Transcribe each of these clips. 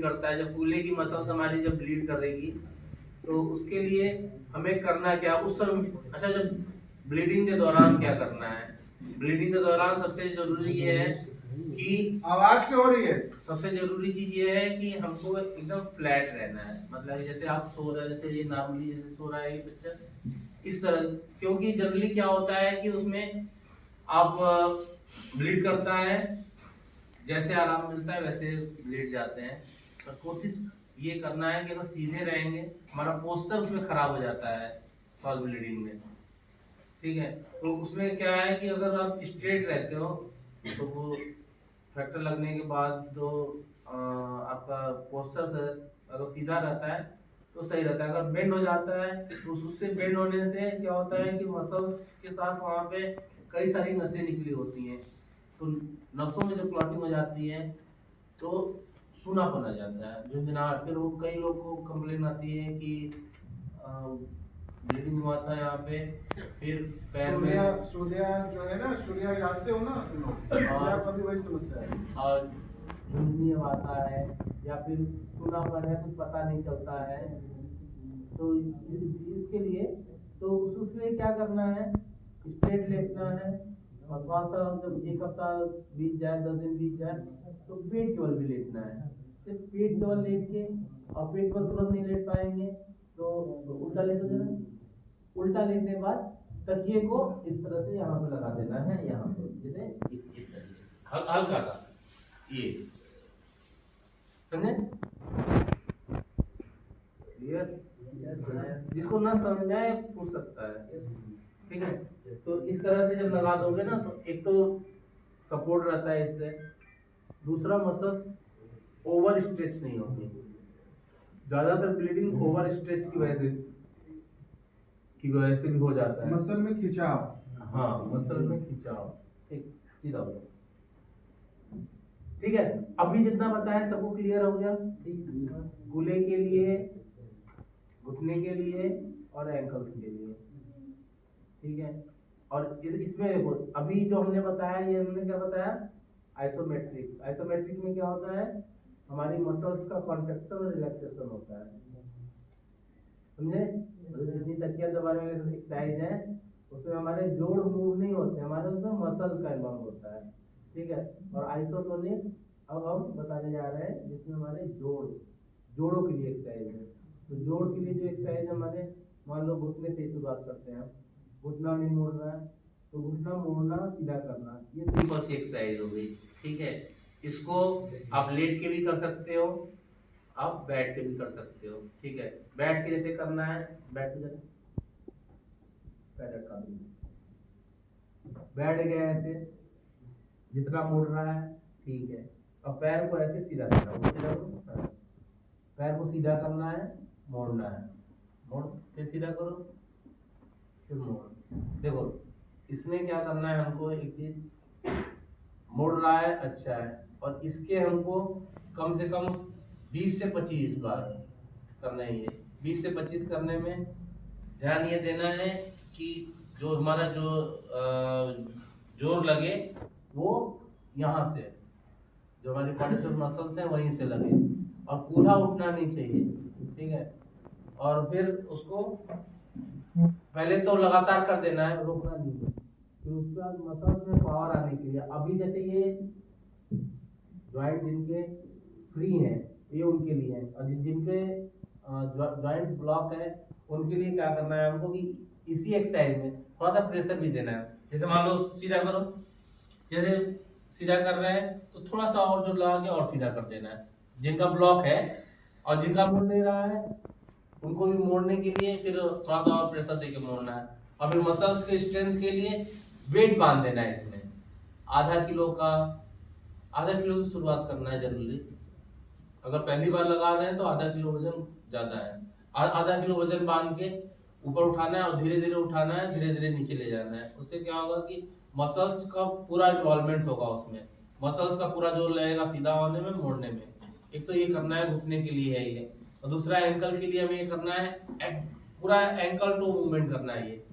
करता है, जब कूल्हे की मसल्स हमारी जब ब्लीड करेगी तो उसके लिए हमें करना क्या उस समय। अच्छा, जब ब्लीडिंग के दौरान क्या करना है? ब्लीडिंग के दौरान सबसे जरूरी ये है कि आवाज क्यों हो रही है? सबसे जरूरी चीज ये है कि हमको एकदम फ्लैट रहना है। मतलब जैसे आप सो रहे हैं, जैसे ये नॉर्मली जैसे सो रहा है ये बच्चा, इस तरह। क्योंकि जनरली क्या होता है कि उसमें आप ब्लीड करता है, जैसे आराम मिलता है वैसे लेट जाते हैं। पर कोशिश ये करना है कि अगर सीधे रहेंगे, हमारा पोस्चर उसमें खराब हो जाता है फॉल ब्लीडिंग में। ठीक है, तो उसमें क्या है कि अगर आप स्ट्रेट रहते हो तो वो फ्रैक्चर लगने के बाद तो आपका पोस्चर अगर सीधा रहता है तो सही रहता है। अगर बेंड हो जाता है तो उससे बेंड होने से क्या होता है कि मसल्स के साथ वहाँ पे कई सारी नसें निकली होती हैं, तो नसों में जब क्लॉटिंग हो जाती है तो सूनापन आ जाता है, झुंझुनाहट। फिर वो कई लोग को कंप्लेन आती है कि ब्लीडिंग हुआ था यहाँ पे, फिर पैर में सूर्या जो है ना, सूर्या जानते हो ना तुम लोग, सूर्या का भी वही समस्या है। और झुंझुनी आता है या फिर सूनापन है, कुछ पता नहीं चलता है। तो इसके लिए तो उसमें क्या करना है, स्ट्रेट लेटना है और थोड़ा सा जब एक हफ्ता बीत जाए, 10 दिन बीत जाए तो पेट केवल भी लेटना है। सिर्फ पेट केवल लेट के, और पेट पर तुरंत नहीं लेट पाएंगे तो उल्टा लेटो जरा। उल्टा लेटने के बाद तकिए को इस तरह से यहाँ पे लगा देना है, यहाँ पे जैसे इस तरह हल्का सा ये, समझे? क्लियर? जिसको ना समझ आए पूछ सकता है। ठीक है, तो इस तरह से जब लगा दोगे ना तो एक तो सपोर्ट रहता है इससे, दूसरा मसल्स ओवर स्ट्रेच नहीं होंगे। ज्यादातर ब्लीडिंग ओवर स्ट्रेच की वजह से भी हो जाता है। मसल में खिंचाव। हाँ, मसल में खिंचाव। ठीक, सीधा हो। ठीक है, अभी जितना बताया सबको क्लियर हो गया? कूल्हे के लिए, घुटने के लिए और एंकल्स के लिए। ठीक है, और इसमें देखो अभी जो हमने बताया, ये हमने क्या बताया? आइसोमेट्रिक। आइसोमेट्रिक में क्या होता है, हमारी मसल्स का कॉन्ट्रैक्शन और रिलैक्सेशन होता है, समझे? जितनी तकिया दबाने वाले एक्सरसाइज है उसमें हमारे जोड़ मूव नहीं होते, हमारे उसमें मसल का इन्वॉल्व होता है। ठीक है, और आइसोटोनिक अब हम बताने जा रहे हैं जिसमें हमारे जोड़ों के लिए एक्सरसाइज है। तो जोड़ के लिए जो एक्सरसाइज हमारे, मान लो घुटने से शुरुआत करते हैं, घुटना नहीं मोड़ रहा है तो घुटना मोड़ना, सीधा करना, ये सिंपल सी एक्सरसाइज हो गई। ठीक है, इसको आप लेट के भी कर सकते हो, आप बैठ के भी कर सकते हो। ठीक है, बैठ के जैसे करना है, बैठ के बैठ गए ऐसे, जितना मोड़ रहा है ठीक है। अब पैर को ऐसे सीधा करना, पैर को सीधा करना है, मोड़ना है, मोड़, फिर सीधा करो, फिर मोड़। देखो इसमें क्या करना है हमको, एक चीज मोड़ रहा है अच्छा है, और इसके हमको कम से कम 20 से 25 बार करना है। ये 20 से 25 करने में ध्यान ये देना है कि जो हमारा जो जोर लगे वो यहाँ से, जो हमारी क्वाड्रिसेप्स मसल्स हैं वहीं से लगे, और कूल्हा उठना नहीं चाहिए। ठीक है, और फिर उसको पहले तो लगातार कर देना है, रोकना नहीं है। फिर उसके बाद मसल्स में पावर आने के लिए, अभी जैसे ये जॉइंट जिनके फ्री हैं ये उनके लिए है, और जिनके जॉइंट ब्लॉक है उनके लिए क्या करना है हमको कि इसी एक्सरसाइज में थोड़ा सा प्रेशर भी देना है। जैसे मान लो सीधा करो, जैसे सीधा कर रहे हैं तो थोड़ा सा और जोर लगा के और सीधा कर देना है। जिनका ब्लॉक है और जिनका मोड़ नहीं रहा है उनको भी मोड़ने के लिए फिर थोड़ा सा और प्रेशर देके मोड़ना है। और फिर मसल्स के स्ट्रेंथ के लिए वेट बांध देना है इसमें, आधा किलो से शुरुआत करना है जनरली। अगर पहली बार लगा रहे हैं तो आधा किलो वजन ज्यादा है, आधा किलो वजन बांध के ऊपर उठाना है और धीरे धीरे उठाना है, धीरे धीरे नीचे ले जाना है। उससे क्या होगा कि मसल्स का पूरा इन्वॉल्वमेंट होगा उसमें, मसल्स का पूरा जोर लगेगा सीधा होने में, मोड़ने में। एक तो ये करना है, घुटने के लिए है ये, और दूसरा एंकल के लिए हमें ये करना है, पूरा एंकल टू मूवमेंट करना है,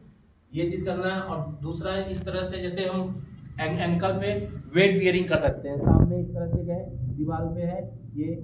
ये चीज करना है। और दूसरा इस तरह से जैसे हम एंकल पे वेट बियरिंग कर सकते हैं, सामने इस तरह से गए दीवार पे है, ये